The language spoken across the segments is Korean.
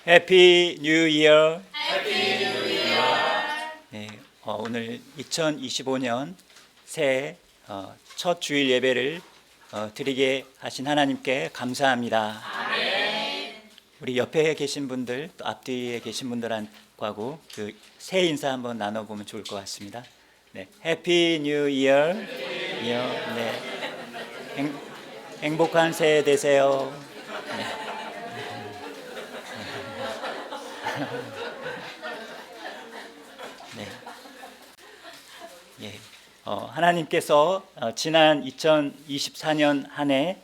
해피 뉴 이어. 네, 오늘 2025년 새해 첫 주일 예배를 드리게 하신 하나님께 감사합니다. 우리 옆에 계신 분들, 또 앞뒤에 계신 분들하고 그 새해 인사 한번 나눠보면 좋을 것 같습니다. 네, 해피 뉴 이어. 네, 행복한 새해 되세요. 네. 네. 예. 하나님께서 지난 2024년 한 해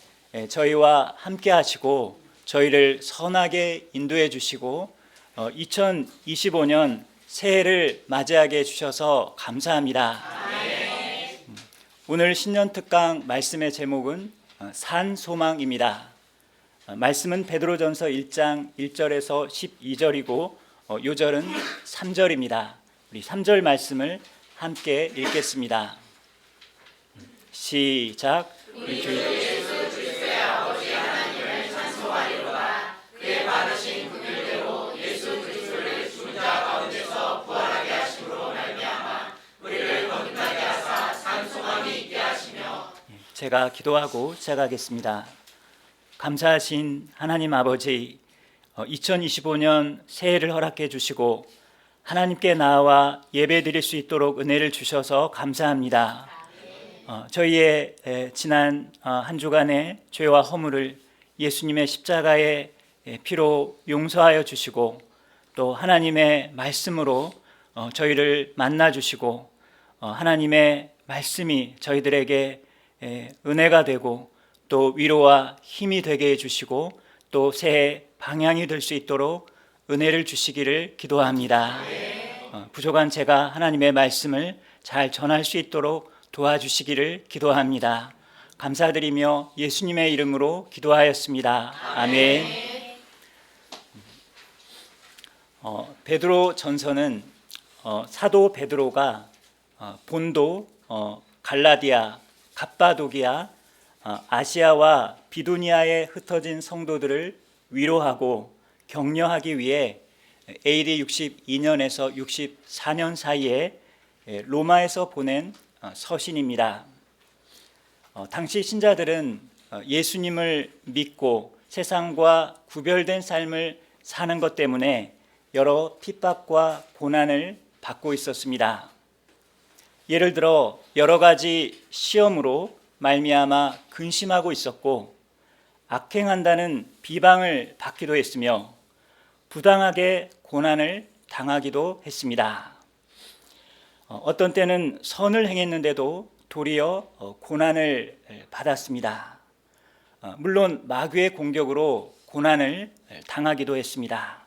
저희와 함께 하시고 저희를 선하게 인도해 주시고 2025년 새해를 맞이하게 해주셔서 감사합니다. 오늘 신년 특강 말씀의 제목은 산 소망입니다. 말씀은 베드로전서 1장 1절에서 12절이고 요절은 3절입니다. 우리 3절 말씀을 함께 읽겠습니다. 시작. 우리 주 예수 그리스도의 아버지 하나님을 찬송하리로다. 그의 받으신 그 길대로 예수 그리스도를 죽은 자 가운데서 부활하게 하심으로 말미암아 우리를 거듭나게 하사 산 소망이 있게 하시며. 제가 기도하고 시작하겠습니다. 감사하신 하나님 아버지, 2025년 새해를 허락해 주시고 하나님께 나와 예배 드릴 수 있도록 은혜를 주셔서 감사합니다. 저희의 지난 한 주간의 죄와 허물을 예수님의 십자가의 피로 용서하여 주시고 또 하나님의 말씀으로 저희를 만나 주시고 하나님의 말씀이 저희들에게 은혜가 되고 또 위로와 힘이 되게 해주시고 또 새해 방향이 될 수 있도록 은혜를 주시기를 기도합니다. 부족한 제가 하나님의 말씀을 잘 전할 수 있도록 도와주시기를 기도합니다. 감사드리며 예수님의 이름으로 기도하였습니다. 아멘. 베드로 전서는 사도 베드로가 본도, 갈라디아, 갑바도기아, 아시아와 비두니아에 흩어진 성도들을 위로하고 격려하기 위해 AD 62년에서 64년 사이에 로마에서 보낸 서신입니다. 당시 신자들은 예수님을 믿고 세상과 구별된 삶을 사는 것 때문에 여러 핍박과 고난을 받고 있었습니다. 예를 들어 여러 가지 시험으로 말미암아 근심하고 있었고 악행한다는 비방을 받기도 했으며 부당하게 고난을 당하기도 했습니다. 어떤 때는 선을 행했는데도 도리어 고난을 받았습니다. 물론 마귀의 공격으로 고난을 당하기도 했습니다.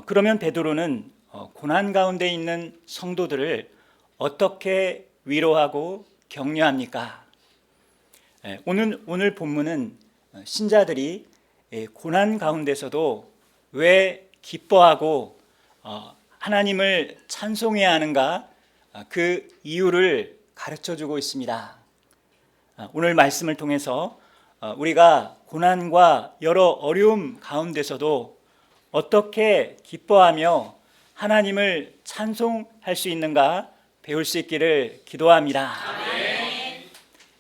그러면 베드로는 고난 가운데 있는 성도들을 어떻게 위로하고 격려합니까? 오늘 본문은 신자들이 고난 가운데서도 왜 기뻐하고 하나님을 찬송해야 하는가 그 이유를 가르쳐주고 있습니다. 오늘 말씀을 통해서 우리가 고난과 여러 어려움 가운데서도 어떻게 기뻐하며 하나님을 찬송할 수 있는가 배울 수 있기를 기도합니다.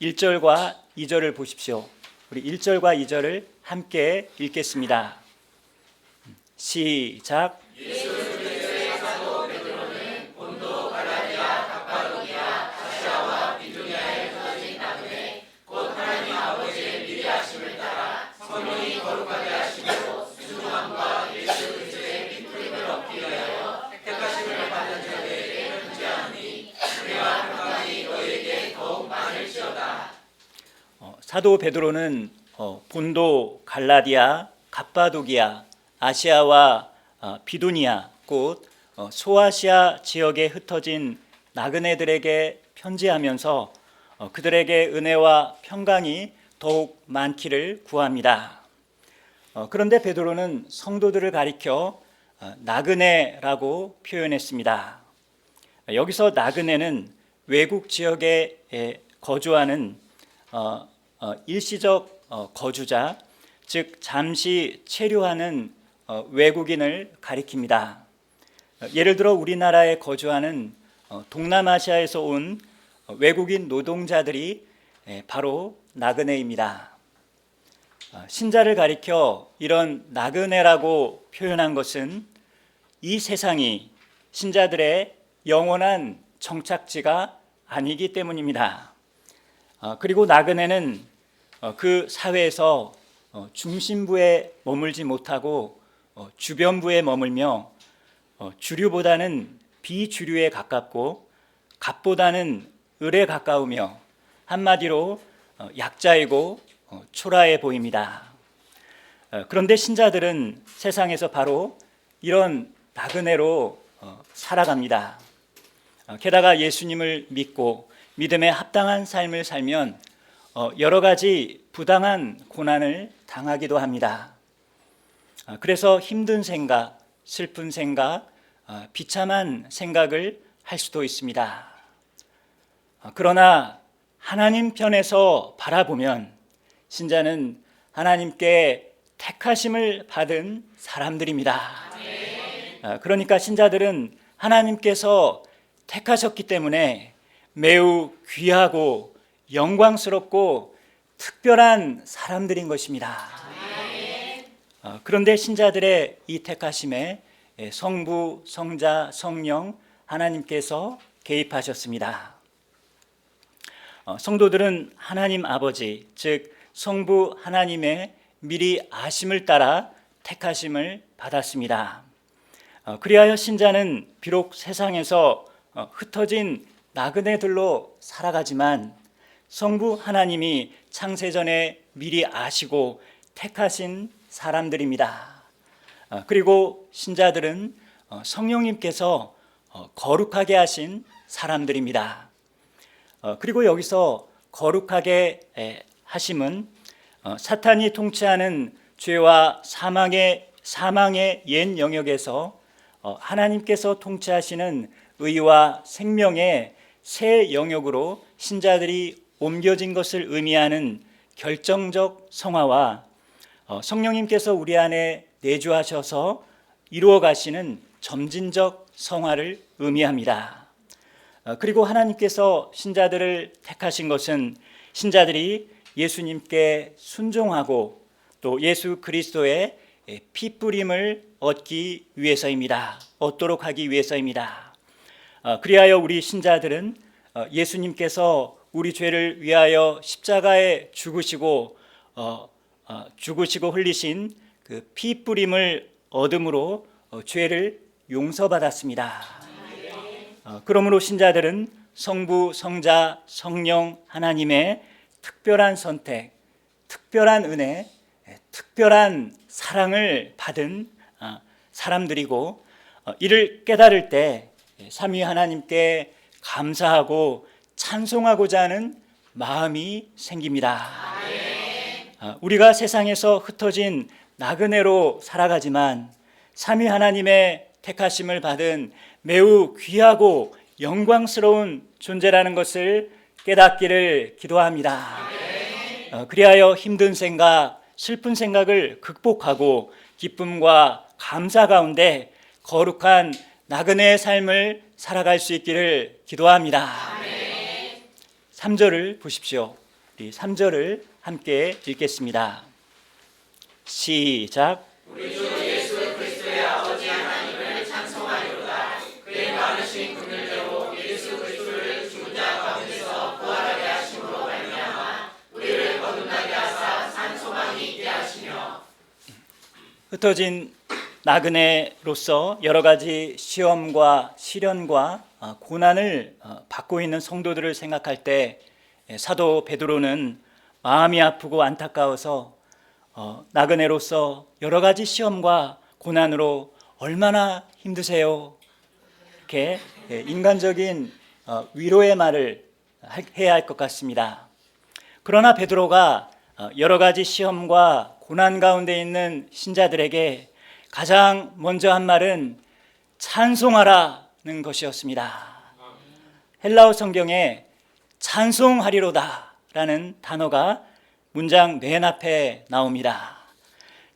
1절과 2절을 보십시오. 우리 1절과 2절을 함께 읽겠습니다. 시작. 예수 그리스도의 사도 베드로는 본도, 갈라디아, 갑바도기아, 아시아와 비두니아에 흩어진 나그네 곧 하나님 아버지의 미리하심을 따라 성령이 거룩하게 하시고 순종함과 예수 그리스도의 핏불임을 얻기 위하여 택하심을 받은 자들에게 편지하노니 은혜와 평강이 너희에게 더욱 많을지어다. 사도 베드로는 본도, 갈라디아, 갑바도기아, 아시아와 비두니아, 곧 소아시아 지역에 흩어진 나그네들에게 편지하면서 그들에게 은혜와 평강이 더욱 많기를 구합니다. 그런데 베드로는 성도들을 가리켜 나그네라고 표현했습니다. 여기서 나그네는 외국 지역에 거주하는 일시적 거주자, 즉 잠시 체류하는 외국인을 가리킵니다. 예를 들어 우리나라에 거주하는 동남아시아에서 온 외국인 노동자들이 바로 나그네입니다. 신자를 가리켜 이런 나그네라고 표현한 것은 이 세상이 신자들의 영원한 정착지가 아니기 때문입니다. 그리고 나그네는 그 사회에서 중심부에 머물지 못하고 주변부에 머물며 주류보다는 비주류에 가깝고 갑보다는 을에 가까우며 한마디로 약자이고 초라해 보입니다. 그런데 신자들은 세상에서 바로 이런 나그네로 살아갑니다. 게다가 예수님을 믿고 믿음에 합당한 삶을 살면 여러 가지 부당한 고난을 당하기도 합니다. 그래서 힘든 생각, 슬픈 생각, 비참한 생각을 할 수도 있습니다. 그러나 하나님 편에서 바라보면 신자는 하나님께 택하심을 받은 사람들입니다. 그러니까 신자들은 하나님께서 택하셨기 때문에 매우 귀하고 영광스럽고 특별한 사람들인 것입니다. 그런데 신자들의 이 택하심에 성부, 성자, 성령 하나님께서 개입하셨습니다. 성도들은 하나님 아버지, 즉 성부 하나님의 미리 아심을 따라 택하심을 받았습니다. 그리하여 신자는 비록 세상에서 흩어진 나그네들로 살아가지만 성부 하나님이 창세전에 미리 아시고 택하신 사람들입니다. 그리고 신자들은 성령님께서 거룩하게 하신 사람들입니다. 그리고 여기서 거룩하게 하심은 사탄이 통치하는 죄와 사망의 옛 영역에서 하나님께서 통치하시는 의와 생명의 새 영역으로 신자들이 옮겨진 것을 의미하는 결정적 성화와 성령님께서 우리 안에 내주하셔서 이루어 가시는 점진적 성화를 의미합니다. 그리고 하나님께서 신자들을 택하신 것은 신자들이 예수님께 순종하고 또 예수 그리스도의 피뿌림을 얻도록 하기 위해서입니다. 그리하여 우리 신자들은 예수님께서 우리 죄를 위하여 십자가에 죽으시고 흘리신 그 피뿌림을 얻음으로 죄를 용서받았습니다. 그러므로 신자들은 성부, 성자, 성령 하나님의 특별한 선택, 특별한 은혜, 특별한 사랑을 받은 사람들이고 이를 깨달을 때 삼위 하나님께 감사하고 찬송하고자 하는 마음이 생깁니다. 우리가 세상에서 흩어진 나그네로 살아가지만 삼위 하나님의 택하심을 받은 매우 귀하고 영광스러운 존재라는 것을 깨닫기를 기도합니다. 그리하여 힘든 생각, 슬픈 생각을 극복하고 기쁨과 감사 가운데 거룩한 나그네의 삶을 살아갈 수 있기를 기도합니다. 3절을 보십시오. 우리 3절을 함께 읽겠습니다. 시작. 우리 주 예수 그리스도의 아버지 하나님을 찬송하리로다. 그의 많으신 긍휼대로 예수 그리스도를 죽은 자 가운데서 부활하게 하심으로 말미암아 우리를 거듭나게 하사 산 소망이 있게 하시며 흩어진 나그네로서 여러 가지 시험과 시련과 고난을 받고 있는 성도들을 생각할 때 사도 베드로는 마음이 아프고 안타까워서 나그네로서 여러 가지 시험과 고난으로 얼마나 힘드세요? 이렇게 인간적인 위로의 말을 해야 할 것 같습니다. 그러나 베드로가 여러 가지 시험과 고난 가운데 있는 신자들에게 가장 먼저 한 말은 찬송하라는 것이었습니다. 헬라어 성경에 찬송하리로다 라는 단어가 문장 맨 앞에 나옵니다.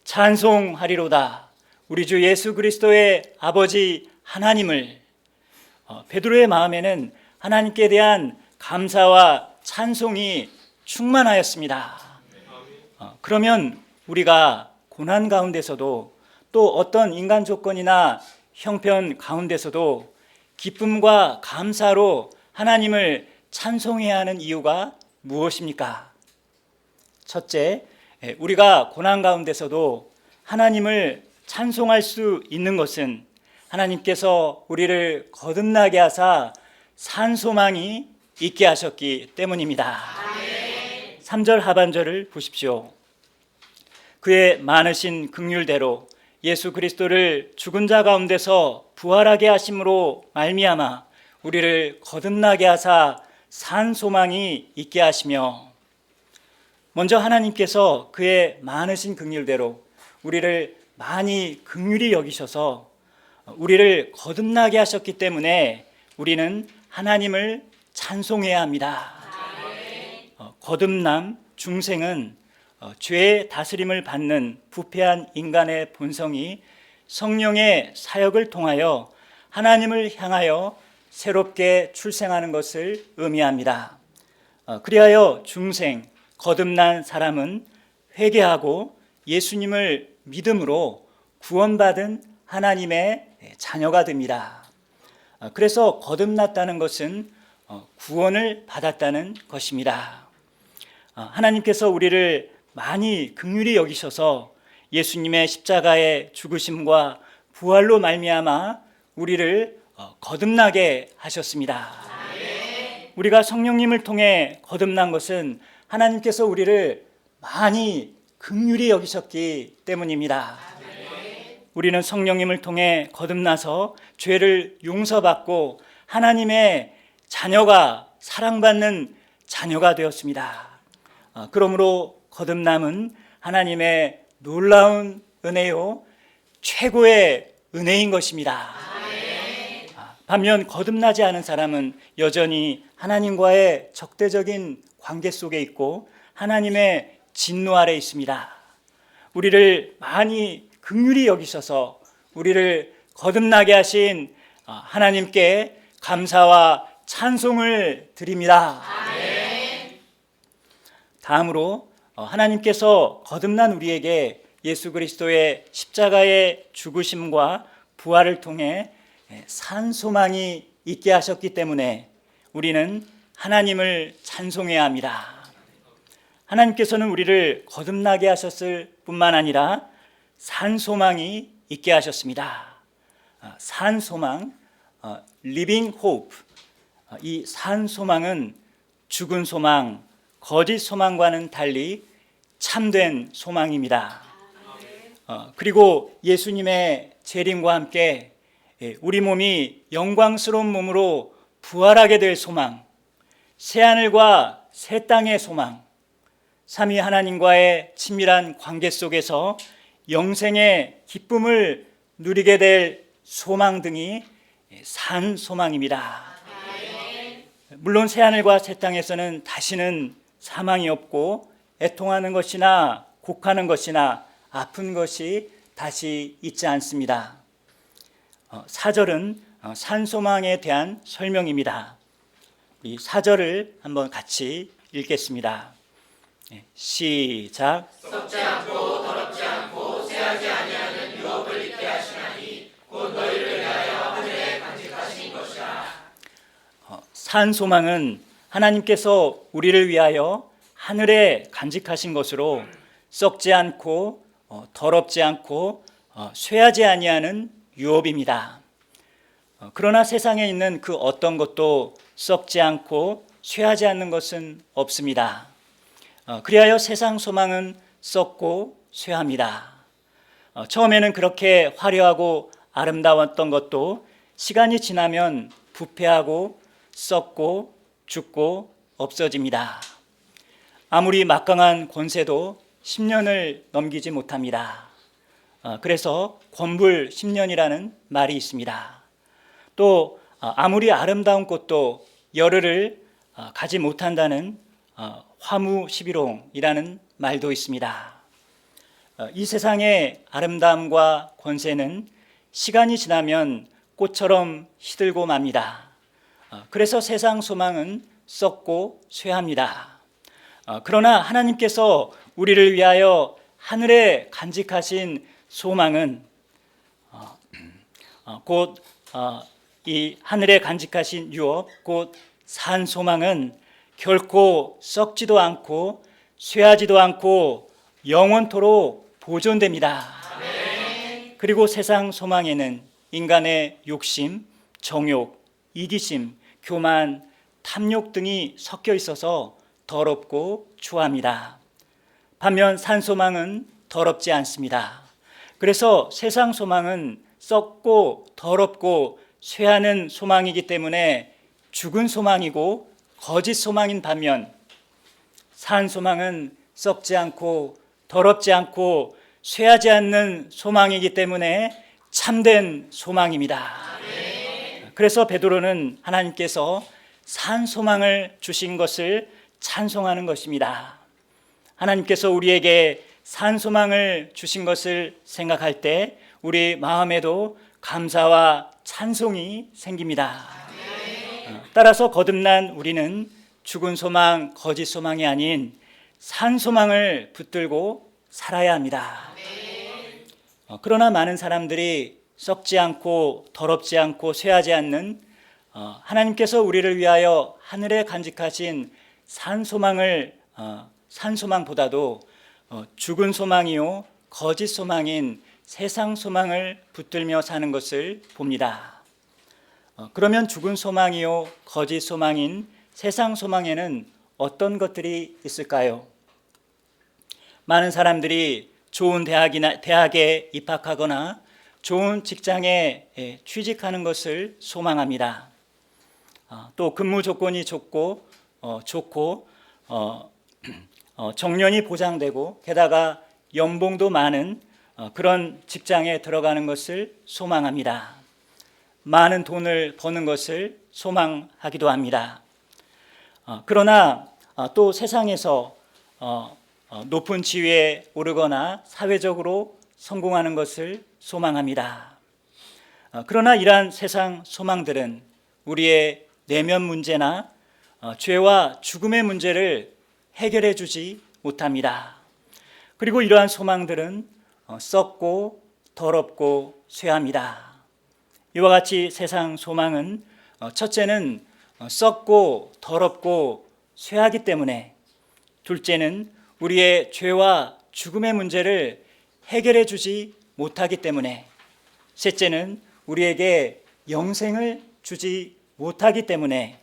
찬송하리로다. 우리 주 예수 그리스도의 아버지 하나님을. 베드로의 마음에는 하나님께 대한 감사와 찬송이 충만하였습니다. 그러면 우리가 고난 가운데서도 또 어떤 인간 조건이나 형편 가운데서도 기쁨과 감사로 하나님을 찬송해야 하는 이유가 무엇입니까? 첫째, 우리가 고난 가운데서도 하나님을 찬송할 수 있는 것은 하나님께서 우리를 거듭나게 하사 산 소망이 있게 하셨기 때문입니다. 3절 하반절을 보십시오. 그의 많으신 긍휼대로 예수 그리스도를 죽은 자 가운데서 부활하게 하심으로 말미암아 우리를 거듭나게 하사 산 소망이 있게 하시며, 먼저 하나님께서 그의 많으신 긍휼대로 우리를 많이 긍휼히 여기셔서 우리를 거듭나게 하셨기 때문에 우리는 하나님을 찬송해야 합니다. 거듭남, 중생은 죄의 다스림을 받는 부패한 인간의 본성이 성령의 사역을 통하여 하나님을 향하여 새롭게 출생하는 것을 의미합니다. 그리하여 중생, 거듭난 사람은 회개하고 예수님을 믿음으로 구원받은 하나님의 자녀가 됩니다. 그래서 거듭났다는 것은 구원을 받았다는 것입니다. 하나님께서 우리를 많이 긍휼히 여기셔서 예수님의 십자가의 죽으심과 부활로 말미암아 우리를 거듭나게 하셨습니다. 우리가 성령님을 통해 거듭난 것은 하나님께서 우리를 많이 긍휼히 여기셨기 때문입니다. 우리는 성령님을 통해 거듭나서 죄를 용서받고 하나님의 자녀가, 사랑받는 자녀가 되었습니다. 그러므로 거듭남은 하나님의 놀라운 은혜요, 최고의 은혜인 것입니다. 반면 거듭나지 않은 사람은 여전히 하나님과의 적대적인 관계 속에 있고 하나님의 진노 아래 있습니다. 우리를 많이 긍휼히 여기셔서 우리를 거듭나게 하신 하나님께 감사와 찬송을 드립니다. 다음으로 하나님께서 거듭난 우리에게 예수 그리스도의 십자가의 죽으심과 부활을 통해 산 소망이 있게 하셨기 때문에 우리는 하나님을 찬송해야 합니다. 하나님께서는 우리를 거듭나게 하셨을 뿐만 아니라 산 소망이 있게 하셨습니다. 산 소망, living hope. 이 산 소망은 죽은 소망, 거짓 소망과는 달리 참된 소망입니다. 그리고 예수님의 재림과 함께 우리 몸이 영광스러운 몸으로 부활하게 될 소망, 새하늘과 새 땅의 소망, 삼위 하나님과의 친밀한 관계 속에서 영생의 기쁨을 누리게 될 소망 등이 산 소망입니다. 물론 새하늘과 새 땅에서는 다시는 사망이 없고 애통하는 것이나 곡하는 것이나 아픈 것이 다시 있지 않습니다. 4절은 산 소망에 대한 설명입니다. 이 4절을 한번 같이 읽겠습니다. 시작. 썩지 않고 더럽지 않고 쇠하지 아니하는 유업을 있게 하시나니 곧 너희를 위하여 하늘에 간직하신 것이라. 산 소망은 하나님께서 우리를 위하여 하늘에 간직하신 것으로 썩지 않고 더럽지 않고 쇠하지 아니하는 유업입니다. 그러나 세상에 있는 그 어떤 것도 썩지 않고 쇠하지 않는 것은 없습니다. 그리하여 세상 소망은 썩고 쇠합니다. 처음에는 그렇게 화려하고 아름다웠던 것도 시간이 지나면 부패하고 썩고 죽고 없어집니다. 아무리 막강한 권세도 10년을 넘기지 못합니다. 그래서 권불 10년이라는 말이 있습니다. 또 아무리 아름다운 꽃도 열흘을 가지 못한다는 화무 11홍이라는 말도 있습니다. 이 세상의 아름다움과 권세는 시간이 지나면 꽃처럼 시들고 맙니다. 그래서 세상 소망은 썩고 쇠합니다. 그러나 하나님께서 우리를 위하여 하늘에 간직하신 소망은 곧 이 하늘에 간직하신 유업, 곧 산 소망은 결코 썩지도 않고 쇠하지도 않고 영원토록 보존됩니다. 그리고 세상 소망에는 인간의 욕심, 정욕, 이기심, 교만, 탐욕 등이 섞여 있어서 더럽고 추합니다. 반면 산 소망은 더럽지 않습니다. 그래서 세상 소망은 썩고 더럽고 쇠하는 소망이기 때문에 죽은 소망이고 거짓 소망인 반면 산 소망은 썩지 않고 더럽지 않고 쇠하지 않는 소망이기 때문에 참된 소망입니다. 그래서 베드로는 하나님께서 산 소망을 주신 것을 찬송하는 것입니다. 하나님께서 우리에게 산 소망을 주신 것을 생각할 때 우리 마음에도 감사와 찬송이 생깁니다. 따라서 거듭난 우리는 죽은 소망, 거짓 소망이 아닌 산 소망을 붙들고 살아야 합니다. 그러나 많은 사람들이 썩지 않고 더럽지 않고 쇠하지 않는 하나님께서 우리를 위하여 하늘에 간직하신 산 소망보다도 죽은 소망이요 거짓 소망인 세상 소망을 붙들며 사는 것을 봅니다. 그러면 죽은 소망이요 거짓 소망인 세상 소망에는 어떤 것들이 있을까요? 많은 사람들이 좋은 대학에 입학하거나 좋은 직장에 취직하는 것을 소망합니다. 또 근무 조건이 좋고 정년이 보장되고 게다가 연봉도 많은 그런 직장에 들어가는 것을 소망합니다. 많은 돈을 버는 것을 소망하기도 합니다. 그러나 또 세상에서 높은 지위에 오르거나 사회적으로 성공하는 것을 소망합니다. 그러나 이러한 세상 소망들은 우리의 내면 문제나 죄와 죽음의 문제를 해결해 주지 못합니다. 그리고 이러한 소망들은 썩고 더럽고 쇠합니다. 이와 같이 세상 소망은 첫째는 썩고 더럽고 쇠하기 때문에, 둘째는 우리의 죄와 죽음의 문제를 해결해 주지 못하기 때문에, 셋째는 우리에게 영생을 주지 못하기 때문에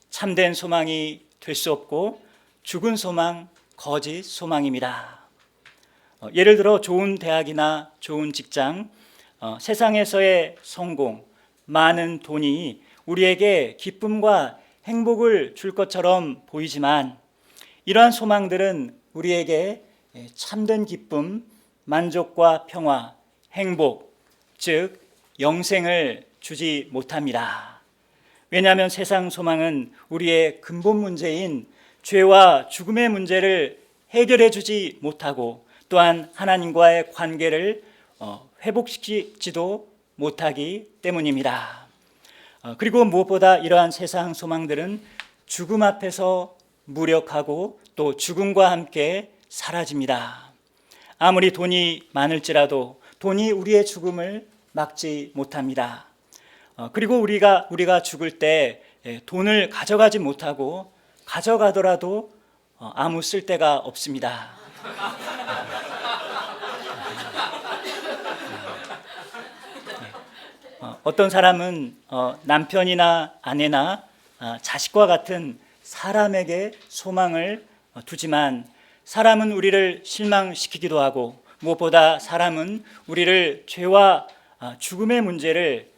참된 소망이 될 수 없고 죽은 소망, 거짓 소망입니다. 예를 들어 좋은 대학이나 좋은 직장, 세상에서의 성공, 많은 돈이 우리에게 기쁨과 행복을 줄 것처럼 보이지만 이러한 소망들은 우리에게 참된 기쁨, 만족과 평화, 행복, 즉 영생을 주지 못합니다. 왜냐하면 세상 소망은 우리의 근본 문제인 죄와 죽음의 문제를 해결해 주지 못하고 또한 하나님과의 관계를 회복시키지도 못하기 때문입니다. 그리고 무엇보다 이러한 세상 소망들은 죽음 앞에서 무력하고 또 죽음과 함께 사라집니다. 아무리 돈이 많을지라도 돈이 우리의 죽음을 막지 못합니다. 그리고 우리가 죽을 때 돈을 가져가지 못하고 가져가더라도 아무 쓸데가 없습니다. 어떤 사람은 남편이나 아내나 자식과 같은 사람에게 소망을 두지만 사람은 우리를 실망시키기도 하고 무엇보다 사람은 우리를 죄와 죽음의 문제를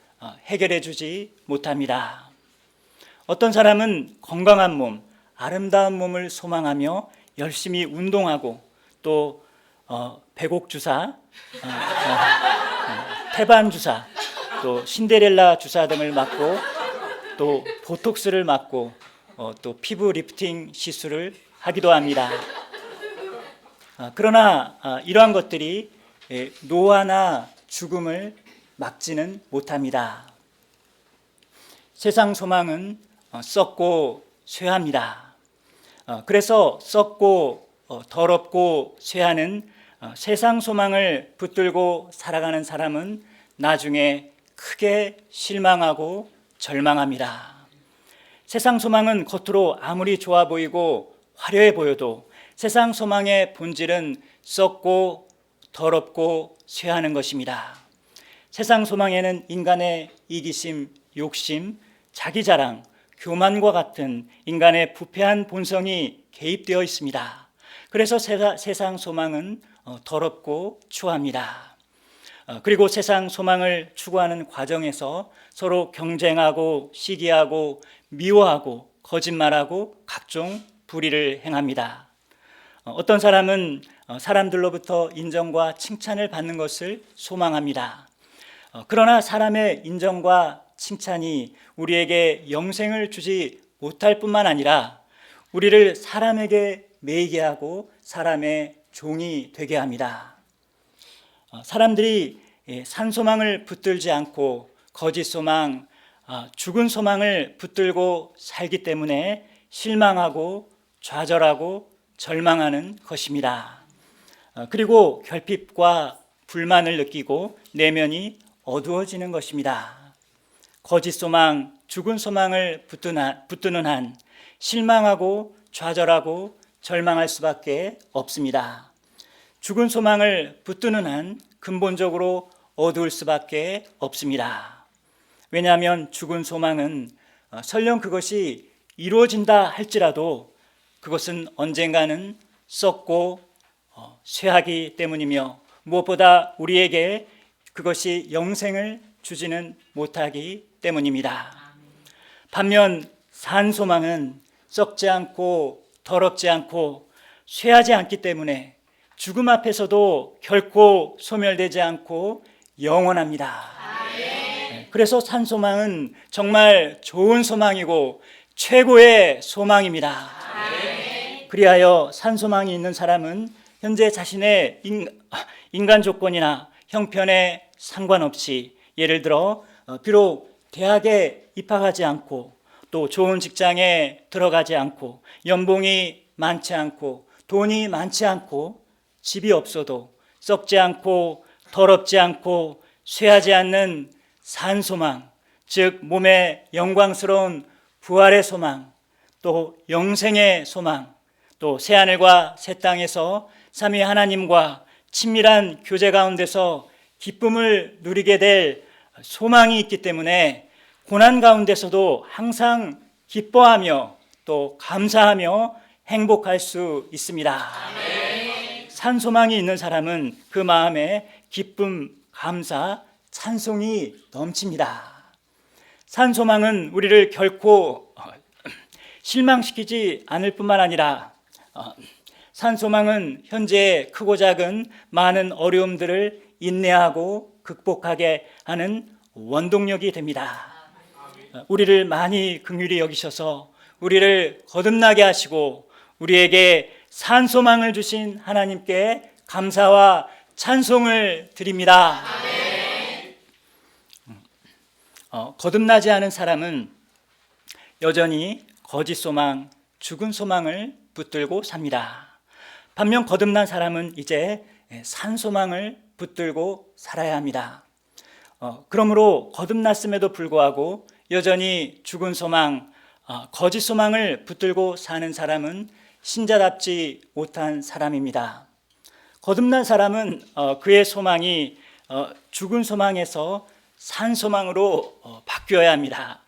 해결해 주지 못합니다. 어떤 사람은 건강한 몸, 아름다운 몸을 소망하며 열심히 운동하고 또 배곡주사, 태반주사, 또 신데렐라 주사 등을 맞고 또 보톡스를 맞고 또 피부 리프팅 시술을 하기도 합니다. 그러나 이러한 것들이 노화나 죽음을 막지는 못합니다. 세상 소망은 썩고 쇠합니다. 그래서 썩고 더럽고 쇠하는 세상 소망을 붙들고 살아가는 사람은 나중에 크게 실망하고 절망합니다. 세상 소망은 겉으로 아무리 좋아 보이고 화려해 보여도 세상 소망의 본질은 썩고 더럽고 쇠하는 것입니다. 세상 소망에는 인간의 이기심, 욕심, 자기자랑, 교만과 같은 인간의 부패한 본성이 개입되어 있습니다. 그래서 세상 소망은 더럽고 추합니다. 그리고 세상 소망을 추구하는 과정에서 서로 경쟁하고 시기하고 미워하고 거짓말하고 각종 불의를 행합니다. 어떤 사람은 사람들로부터 인정과 칭찬을 받는 것을 소망합니다. 그러나 사람의 인정과 칭찬이 우리에게 영생을 주지 못할 뿐만 아니라 우리를 사람에게 매이게 하고 사람의 종이 되게 합니다. 사람들이 산소망을 붙들지 않고 거짓 소망, 죽은 소망을 붙들고 살기 때문에 실망하고 좌절하고 절망하는 것입니다. 그리고 결핍과 불만을 느끼고 내면이 어두워지는 것입니다. 거짓 소망, 죽은 소망을 붙드는 한 실망하고 좌절하고 절망할 수밖에 없습니다. 죽은 소망을 붙드는 한 근본적으로 어두울 수밖에 없습니다. 왜냐하면 죽은 소망은 설령 그것이 이루어진다 할지라도 그것은 언젠가는 썩고 쇠하기 때문이며 무엇보다 우리에게 그것이 영생을 주지는 못하기 때문입니다. 반면 산 소망은 썩지 않고 더럽지 않고 쇠하지 않기 때문에 죽음 앞에서도 결코 소멸되지 않고 영원합니다. 그래서 산 소망은 정말 좋은 소망이고 최고의 소망입니다. 그리하여 산 소망이 있는 사람은 현재 자신의 인간 조건이나 형편에 상관없이 예를 들어 비록 대학에 입학하지 않고 또 좋은 직장에 들어가지 않고 연봉이 많지 않고 돈이 많지 않고 집이 없어도 썩지 않고 더럽지 않고 쇠하지 않는 산소망, 즉 몸의 영광스러운 부활의 소망, 또 영생의 소망, 또 새하늘과 새 땅에서 삼위 하나님과 친밀한 교제 가운데서 기쁨을 누리게 될 소망이 있기 때문에 고난 가운데서도 항상 기뻐하며 또 감사하며 행복할 수 있습니다. 산 소망이 있는 사람은 그 마음에 기쁨, 감사, 찬송이 넘칩니다. 산 소망은 우리를 결코 실망시키지 않을 뿐만 아니라 산 소망은 현재 크고 작은 많은 어려움들을 인내하고 극복하게 하는 원동력이 됩니다. 우리를 많이 긍휼히 여기셔서 우리를 거듭나게 하시고 우리에게 산 소망을 주신 하나님께 감사와 찬송을 드립니다. 거듭나지 않은 사람은 여전히 거짓 소망, 죽은 소망을 붙들고 삽니다. 반면 거듭난 사람은 이제 산 소망을 붙들고 살아야 합니다. 그러므로 거듭났음에도 불구하고 여전히 죽은 소망, 거짓 소망을 붙들고 사는 사람은 신자답지 못한 사람입니다. 거듭난 사람은 그의 소망이 죽은 소망에서 산 소망으로 바뀌어야 합니다.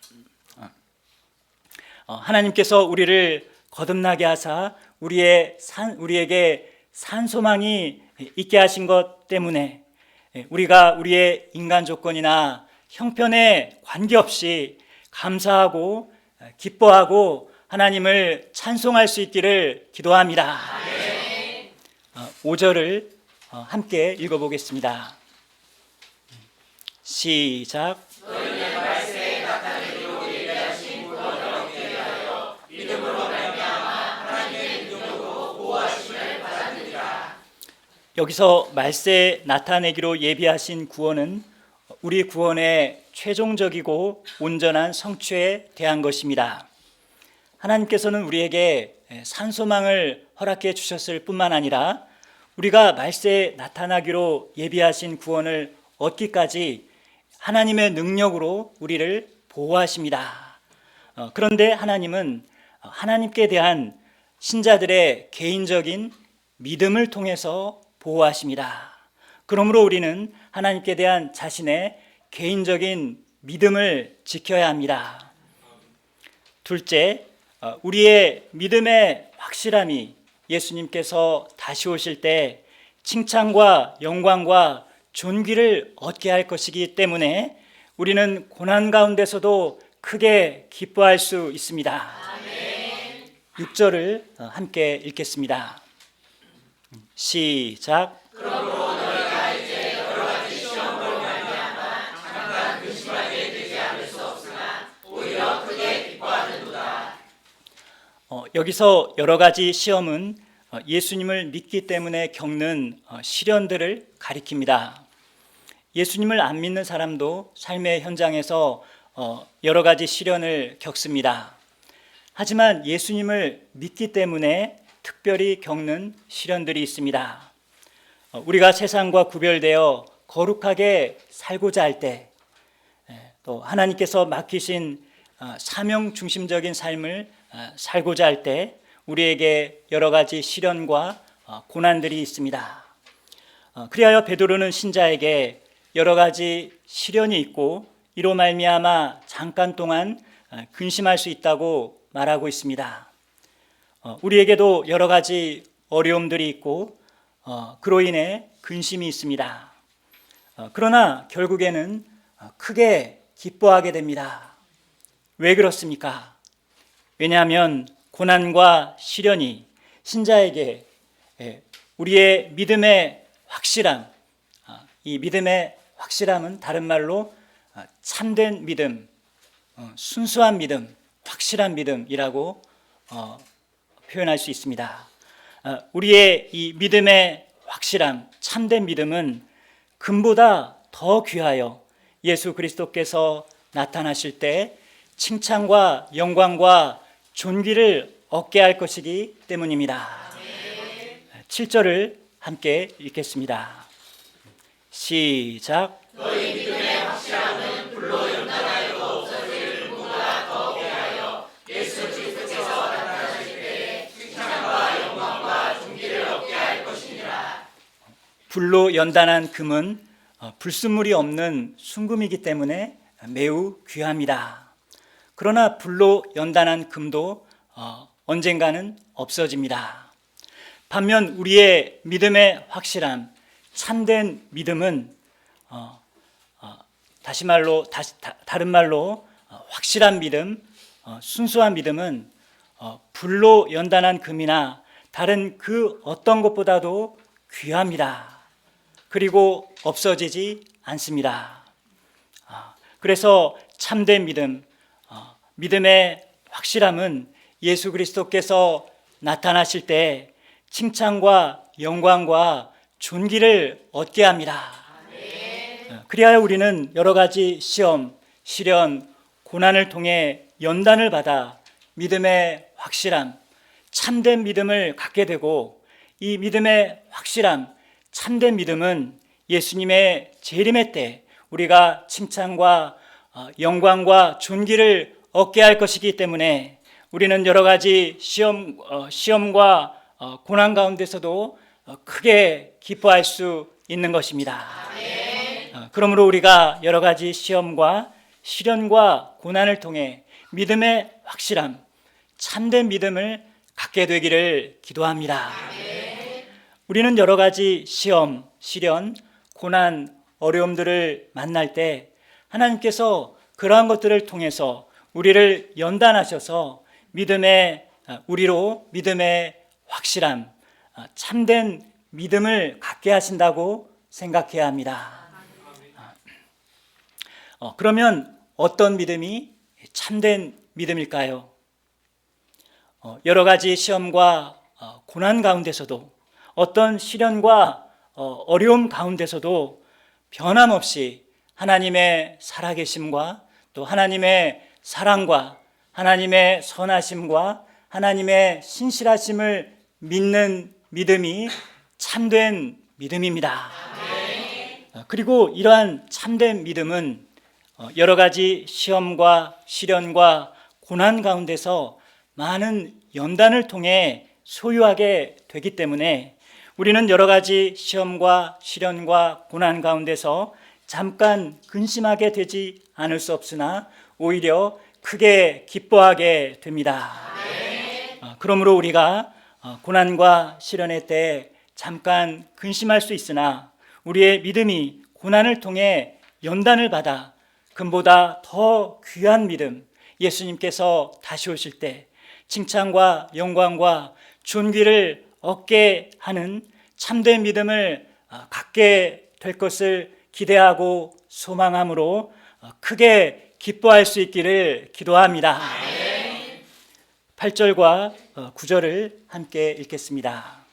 하나님께서 우리를 거듭나게 하사 우리에게 산 소망이 있게 하신 것 때문에 우리가 우리의 인간 조건이나 형편에 관계없이 감사하고 기뻐하고 하나님을 찬송할 수 있기를 기도합니다. 5절을 함께 읽어보겠습니다. 시작. 너희는 말세에 나타내기로 예비하신 구원을 얻게 하여 믿음으로 말미암아 하나님의 능력으로 보호하심을 받았느니라. 여기서 말세 나타내기로 예비하신 구원은 우리 구원의 최종적이고 온전한 성취에 대한 것입니다. 하나님께서는 우리에게 산소망을 허락해 주셨을 뿐만 아니라 우리가 말세에 나타나기로 예비하신 구원을 얻기까지 하나님의 능력으로 우리를 보호하십니다. 그런데 하나님은 하나님께 대한 신자들의 개인적인 믿음을 통해서 보호하십니다. 그러므로 우리는 하나님께 대한 자신의 개인적인 믿음을 지켜야 합니다. 둘째, 우리의 믿음의 확실함이 예수님께서 다시 오실 때 칭찬과 영광과 존귀를 얻게 할 것이기 때문에 우리는 고난 가운데서도 크게 기뻐할 수 있습니다. 6절을 함께 읽겠습니다. 시작. 그러므로 너희가 이제 여러 가지 시험으로 말미암아 잠깐 근심하게 되지 않을 수 없으나 오히려 크게 기뻐하는도다. 여기서 여러 가지 시험은 예수님을 믿기 때문에 겪는 시련들을 가리킵니다. 예수님을 안 믿는 사람도 삶의 현장에서 여러 가지 시련을 겪습니다. 하지만 예수님을 믿기 때문에 특별히 겪는 시련들이 있습니다. 우리가 세상과 구별되어 거룩하게 살고자 할 때, 또 하나님께서 맡기신 사명 중심적인 삶을 살고자 할 때 우리에게 여러 가지 시련과 고난들이 있습니다. 그리하여 베드로는 신자에게 여러 가지 시련이 있고 이로 말미암아 잠깐 동안 근심할 수 있다고 말하고 있습니다. 우리에게도 여러 가지 어려움들이 있고 그로 인해 근심이 있습니다. 그러나 결국에는 크게 기뻐하게 됩니다. 왜 그렇습니까? 왜냐하면 고난과 시련이 신자에게 우리의 믿음의 확실함, 이 믿음의 확실함은 다른 말로 참된 믿음, 순수한 믿음, 확실한 믿음이라고 표현할 수 있습니다. 우리의 이 믿음의 확실함, 참된 믿음은 금보다 더 귀하여 예수 그리스도께서 나타나실 때 칭찬과 영광과 존귀를 얻게 할 것이기 때문입니다. 7절을 함께 읽겠습니다. 시작. 너희 믿음의 확실함은 불로 연단하여도 없어질 금보다 더 귀하여 예수 그리스도께서 나타나실 때에 칭찬과 영광과 존귀를 얻게 할 것이니라. 불로 연단한 금은 불순물이 없는 순금이기 때문에 매우 귀합니다. 그러나 불로 연단한 금도 언젠가는 없어집니다. 반면 우리의 믿음의 확실함, 참된 믿음은 다른 말로 확실한 믿음, 순수한 믿음은 불로 연단한 금이나 다른 그 어떤 것보다도 귀합니다. 그리고 없어지지 않습니다. 그래서 참된 믿음, 믿음의 확실함은 예수 그리스도께서 나타나실 때 칭찬과 영광과 존귀를 얻게 합니다. 그리하여 우리는 여러 가지 시험, 시련, 고난을 통해 연단을 받아 믿음의 확실함, 참된 믿음을 갖게 되고 이 믿음의 확실함, 참된 믿음은 예수님의 재림의 때 우리가 칭찬과 영광과 존귀를 얻게 할 것이기 때문에 우리는 여러 가지 시험과 고난 가운데서도 크게 기뻐할 수 있는 것입니다. 그러므로 우리가 여러 가지 시험과 시련과 고난을 통해 믿음의 확실함, 참된 믿음을 갖게 되기를 기도합니다. 우리는 여러 가지 시험, 시련, 고난, 어려움들을 만날 때 하나님께서 그러한 것들을 통해서 우리를 연단하셔서 우리로 믿음의 확실함, 참된 믿음을 갖게 하신다고 생각해야 합니다. 그러면 어떤 믿음이 참된 믿음일까요? 여러 가지 시험과 고난 가운데서도 어떤 시련과 어려움 가운데서도 변함없이 하나님의 살아계심과 또 하나님의 사랑과 하나님의 선하심과 하나님의 신실하심을 믿는 믿음이 참된 믿음입니다. 그리고 이러한 참된 믿음은 여러 가지 시험과 시련과 고난 가운데서 많은 연단을 통해 소유하게 되기 때문에 우리는 여러 가지 시험과 시련과 고난 가운데서 잠깐 근심하게 되지 않을 수 없으나 오히려 크게 기뻐하게 됩니다. 그러므로 우리가 고난과 시련의 때에 잠깐 근심할 수 있으나 우리의 믿음이 고난을 통해 연단을 받아 금보다 더 귀한 믿음, 예수님께서 다시 오실 때 칭찬과 영광과 존귀를 얻게 하는 참된 믿음을 갖게 될 것을 기대하고 소망함으로 크게 기뻐할 수 있기를 기도합니다. 8절과 9절을 함께 읽겠습니다.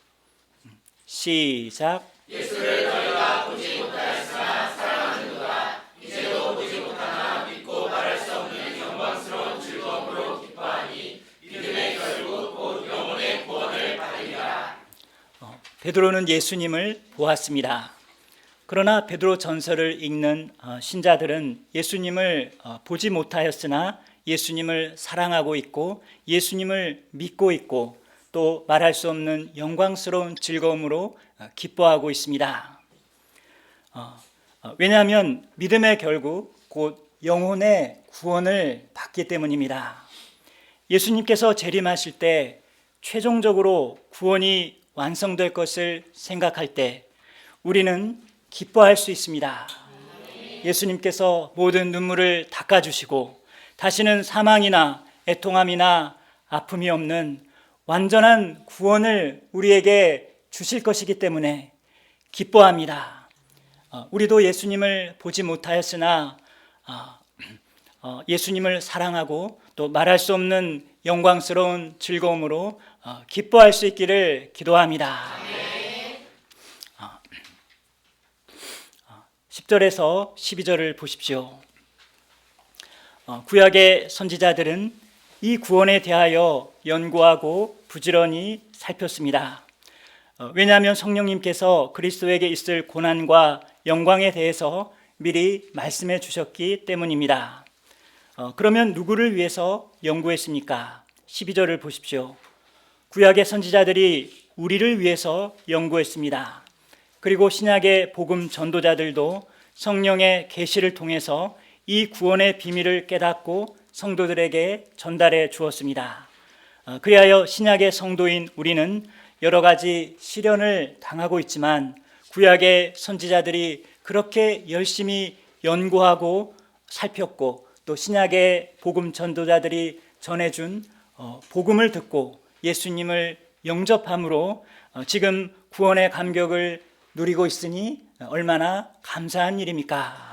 시작. 예수를 저희가 보지 못하였으나 사랑하는도다. 이제도 보지 못하나 믿고 말할 수 없는 영광스러운 즐거움으로 기뻐하니 믿음의 결국 곧 영혼의 구원을 받으리라. 베드로는 예수님을 보았습니다. 그러나 베드로 전서를 읽는 신자들은 예수님을 보지 못하였으나 예수님을 사랑하고 있고 예수님을 믿고 있고 또 말할 수 없는 영광스러운 즐거움으로 기뻐하고 있습니다. 왜냐하면 믿음의 결국 곧 영혼의 구원을 받기 때문입니다. 예수님께서 재림하실 때 최종적으로 구원이 완성될 것을 생각할 때 우리는 기뻐할 수 있습니다. 예수님께서 모든 눈물을 닦아주시고 다시는 사망이나 애통함이나 아픔이 없는 완전한 구원을 우리에게 주실 것이기 때문에 기뻐합니다. 우리도 예수님을 보지 못하였으나 예수님을 사랑하고 또 말할 수 없는 영광스러운 즐거움으로 기뻐할 수 있기를 기도합니다. 10절에서 12절을 보십시오. 구약의 선지자들은 이 구원에 대하여 연구하고 부지런히 살폈습니다. 왜냐하면 성령님께서 그리스도에게 있을 고난과 영광에 대해서 미리 말씀해 주셨기 때문입니다. 그러면 누구를 위해서 연구했습니까? 12절을 보십시오. 구약의 선지자들이 우리를 위해서 연구했습니다. 그리고 신약의 복음 전도자들도 성령의 계시를 통해서 이 구원의 비밀을 깨닫고 성도들에게 전달해 주었습니다. 그리하여 신약의 성도인 우리는 여러 가지 시련을 당하고 있지만 구약의 선지자들이 그렇게 열심히 연구하고 살폈고 또 신약의 복음 전도자들이 전해준 복음을 듣고 예수님을 영접함으로 지금 구원의 감격을 누리고 있으니 얼마나 감사한 일입니까?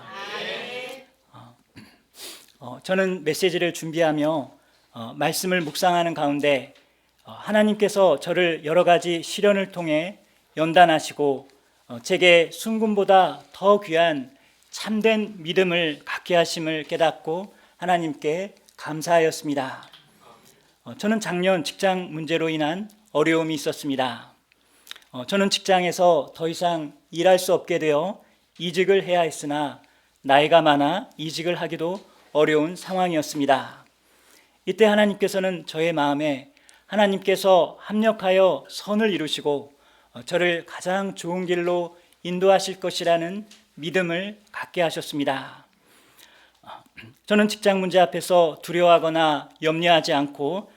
저는 메시지를 준비하며 말씀을 묵상하는 가운데 하나님께서 저를 여러 가지 시련을 통해 연단하시고 제게 순금보다 더 귀한 참된 믿음을 갖게 하심을 깨닫고 하나님께 감사하였습니다. 저는 작년 직장 문제로 인한 어려움이 있었습니다. 저는 직장에서 더 이상 일할 수 없게 되어 이직을 해야 했으나 나이가 많아 이직을 하기도 어려운 상황이었습니다. 이때 하나님께서는 저의 마음에 하나님께서 합력하여 선을 이루시고 저를 가장 좋은 길로 인도하실 것이라는 믿음을 갖게 하셨습니다. 저는 직장 문제 앞에서 두려워하거나 염려하지 않고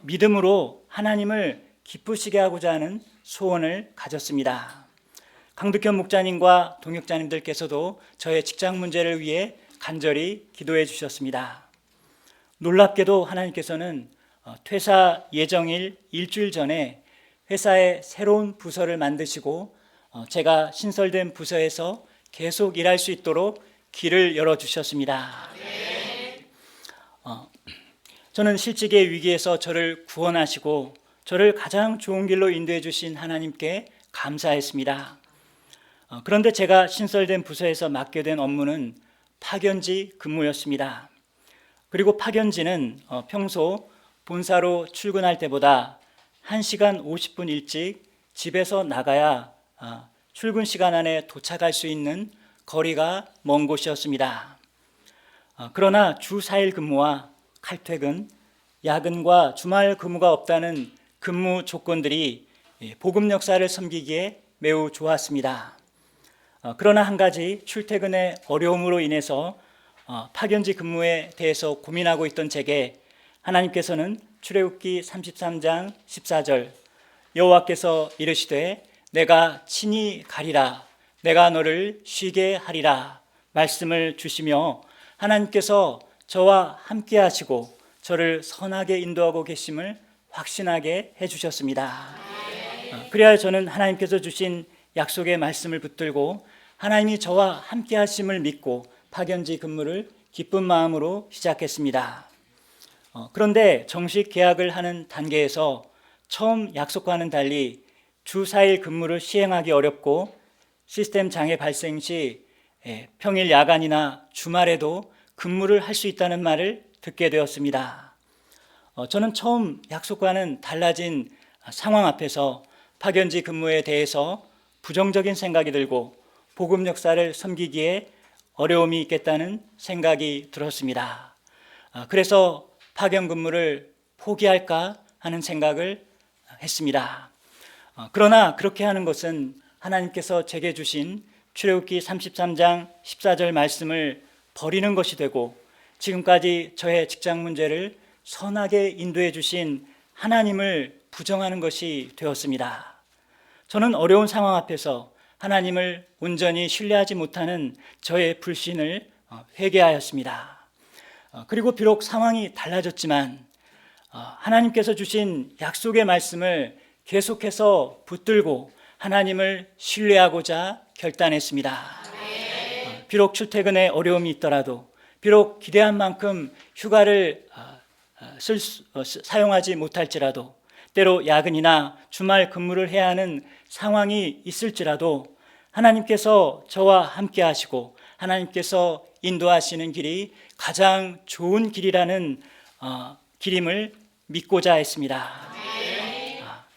믿음으로 하나님을 기쁘시게 하고자 하는 소원을 가졌습니다. 강득현 목자님과 동역자님들께서도 저의 직장 문제를 위해 간절히 기도해 주셨습니다. 놀랍게도 하나님께서는 퇴사 예정일 일주일 전에 회사에 새로운 부서를 만드시고 제가 신설된 부서에서 계속 일할 수 있도록 길을 열어주셨습니다. 저는 실직의 위기에서 저를 구원하시고 저를 가장 좋은 길로 인도해 주신 하나님께 감사했습니다. 그런데 제가 신설된 부서에서 맡게 된 업무는 파견지 근무였습니다. 그리고 파견지는 평소 본사로 출근할 때보다 1시간 50분 일찍 집에서 나가야 출근 시간 안에 도착할 수 있는 거리가 먼 곳이었습니다. 그러나 주 4일 근무와 칼퇴근, 야근과 주말 근무가 없다는 근무 조건들이 복음 역사를 섬기기에 매우 좋았습니다. 그러나 한 가지 출퇴근의 어려움으로 인해서 파견지 근무에 대해서 고민하고 있던 제게 하나님께서는 출애굽기 33장 14절 여호와께서 이르시되 내가 친히 가리라 내가 너를 쉬게 하리라 말씀을 주시며 하나님께서 저와 함께 하시고 저를 선하게 인도하고 계심을 확신하게 해주셨습니다. 그래야 저는 하나님께서 주신 약속의 말씀을 붙들고 하나님이 저와 함께 하심을 믿고 파견지 근무를 기쁜 마음으로 시작했습니다. 그런데 정식 계약을 하는 단계에서 처음 약속과는 달리 주 4일 근무를 시행하기 어렵고 시스템 장애 발생 시 평일 야간이나 주말에도 근무를 할 수 있다는 말을 듣게 되었습니다. 저는 처음 약속과는 달라진 상황 앞에서 파견지 근무에 대해서 부정적인 생각이 들고 복음 역사를 섬기기에 어려움이 있겠다는 생각이 들었습니다. 그래서 파견 근무를 포기할까 하는 생각을 했습니다. 그러나 그렇게 하는 것은 하나님께서 제게 주신 출애굽기 33장 14절 말씀을 버리는 것이 되고 지금까지 저의 직장 문제를 선하게 인도해 주신 하나님을 부정하는 것이 되었습니다. 저는 어려운 상황 앞에서 하나님을 온전히 신뢰하지 못하는 저의 불신을 회개하였습니다. 그리고 비록 상황이 달라졌지만 하나님께서 주신 약속의 말씀을 계속해서 붙들고 하나님을 신뢰하고자 결단했습니다. 비록 출퇴근에 어려움이 있더라도 비록 기대한 만큼 휴가를 사용하지 못할지라도 때로 야근이나 주말 근무를 해야 하는 상황이 있을지라도 하나님께서 저와 함께 하시고 하나님께서 인도하시는 길이 가장 좋은 길이라는 길임을 믿고자 했습니다.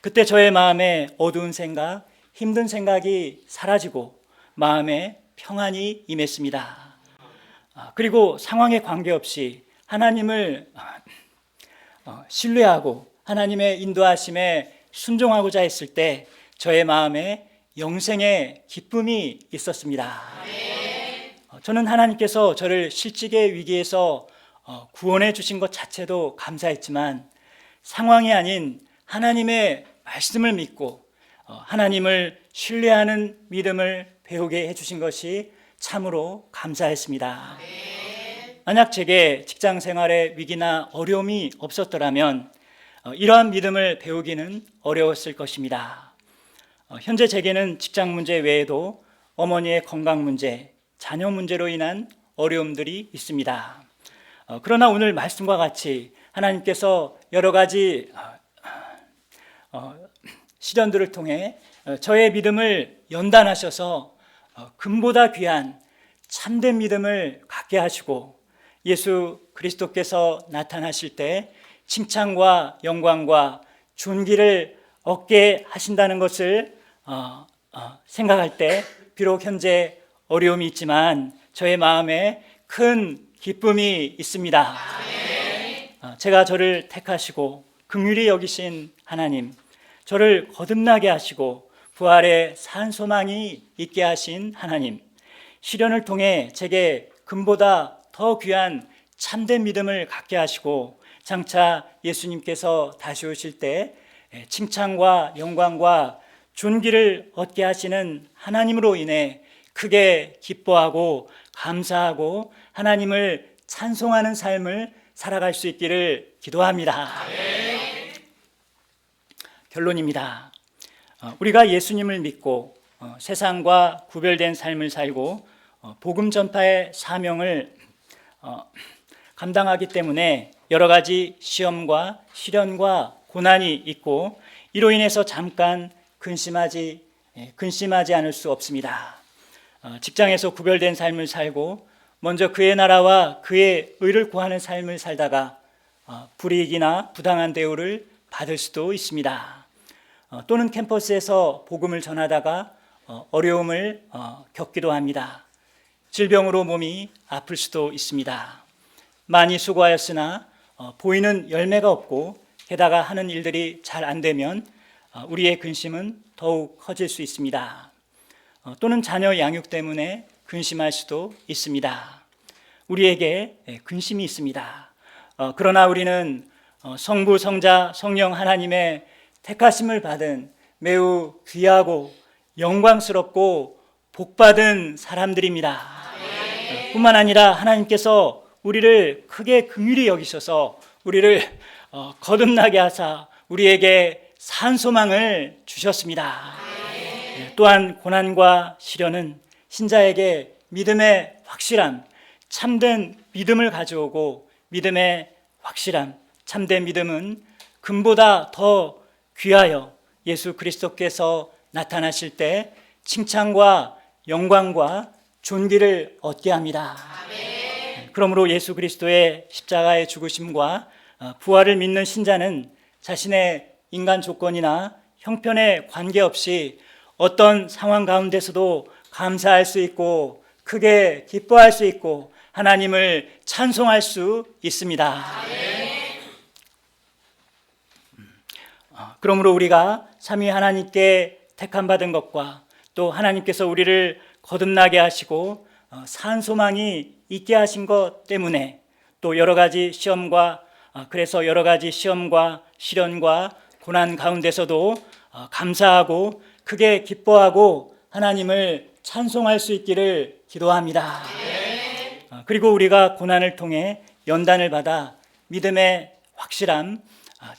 그때 저의 마음에 어두운 생각, 힘든 생각이 사라지고 마음에 평안이 임했습니다. 그리고 상황에 관계없이 하나님을 신뢰하고 하나님의 인도하심에 순종하고자 했을 때 저의 마음에 영생의 기쁨이 있었습니다. 저는 하나님께서 저를 실직의 위기에서 구원해 주신 것 자체도 감사했지만 상황이 아닌 하나님의 말씀을 믿고 하나님을 신뢰하는 믿음을 배우게 해주신 것이 참으로 감사했습니다. 만약 제게 직장 생활에 위기나 어려움이 없었더라면 이러한 믿음을 배우기는 어려웠을 것입니다. 현재 제게는 직장 문제 외에도 어머니의 건강 문제, 자녀 문제로 인한 어려움들이 있습니다. 그러나 오늘 말씀과 같이 하나님께서 여러 가지 시련들을 통해 저의 믿음을 연단하셔서 금보다 귀한 참된 믿음을 갖게 하시고 예수 그리스도께서 나타나실 때 칭찬과 영광과 존귀를 얻게 하신다는 것을 생각할 때 비록 현재 어려움이 있지만 저의 마음에 큰 기쁨이 있습니다. 제가 저를 택하시고 긍휼히 여기신 하나님, 저를 거듭나게 하시고 부활의 산 소망이 있게 하신 하나님, 시련을 통해 제게 금보다 더 귀한 참된 믿음을 갖게 하시고 장차 예수님께서 다시 오실 때 칭찬과 영광과 존귀를 얻게 하시는 하나님으로 인해 크게 기뻐하고 감사하고 하나님을 찬송하는 삶을 살아갈 수 있기를 기도합니다. 결론입니다. 우리가 예수님을 믿고 세상과 구별된 삶을 살고 복음 전파의 사명을 감당하기 때문에 여러 가지 시험과 시련과 고난이 있고 이로 인해서 잠깐 근심하지 않을 수 없습니다. 직장에서 구별된 삶을 살고 먼저 그의 나라와 그의 의를 구하는 삶을 살다가 불이익이나 부당한 대우를 받을 수도 있습니다. 또는 캠퍼스에서 복음을 전하다가 어려움을 겪기도 합니다. 질병으로 몸이 아플 수도 있습니다. 많이 수고하였으나 보이는 열매가 없고 게다가 하는 일들이 잘 안 되면 우리의 근심은 더욱 커질 수 있습니다. 또는 자녀 양육 때문에 근심할 수도 있습니다. 우리에게 근심이 있습니다. 그러나 우리는 성부, 성자, 성령 하나님의 택하심을 받은 매우 귀하고 영광스럽고 복받은 사람들입니다. 뿐만 아니라 하나님께서 우리를 크게 긍휼히 여기셔서 우리를 거듭나게 하사 우리에게 산 소망을 주셨습니다. 또한 고난과 시련은 신자에게 믿음의 확실함, 참된 믿음을 가져오고 믿음의 확실함, 참된 믿음은 금보다 더 귀하여 예수 그리스도께서 나타나실 때 칭찬과 영광과 존귀를 얻게 합니다. 그러므로 예수 그리스도의 십자가의 죽으심과 부활을 믿는 신자는 자신의 인간 조건이나 형편에 관계없이 어떤 상황 가운데서도 감사할 수 있고 크게 기뻐할 수 있고 하나님을 찬송할 수 있습니다. 그러므로 우리가 삼위 하나님께 택함 받은 것과 또 하나님께서 우리를 거듭나게 하시고 산 소망이 있게 하신 것 때문에 또 여러 가지 시험과 시련과 고난 가운데서도 감사하고 크게 기뻐하고 하나님을 찬송할 수 있기를 기도합니다. 그리고 우리가 고난을 통해 연단을 받아 믿음의 확실함,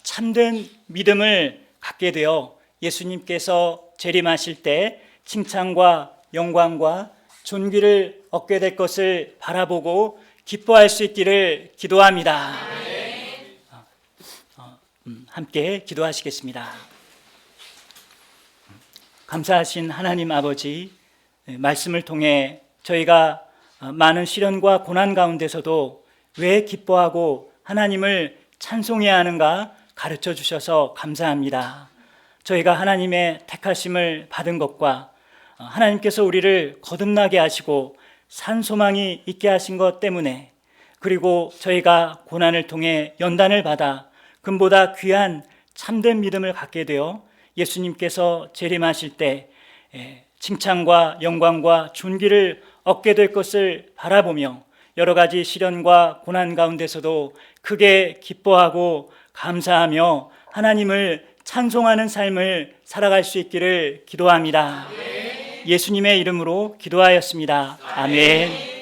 참된 믿음을 갖게 되어 예수님께서 재림하실 때 칭찬과 영광과 존귀를 얻게 될 것을 바라보고 기뻐할 수 있기를 기도합니다. 함께 기도하시겠습니다. 감사하신 하나님 아버지, 말씀을 통해 저희가 많은 시련과 고난 가운데서도 왜 기뻐하고 하나님을 찬송해야 하는가 가르쳐 주셔서 감사합니다. 저희가 하나님의 택하심을 받은 것과 하나님께서 우리를 거듭나게 하시고 산 소망이 있게 하신 것 때문에 그리고 저희가 고난을 통해 연단을 받아 금보다 귀한 참된 믿음을 갖게 되어 예수님께서 재림하실 때 칭찬과 영광과 존귀를 얻게 될 것을 바라보며 여러 가지 시련과 고난 가운데서도 크게 기뻐하고 감사하며 하나님을 찬송하는 삶을 살아갈 수 있기를 기도합니다. 예수님의 이름으로 기도하였습니다. 아멘.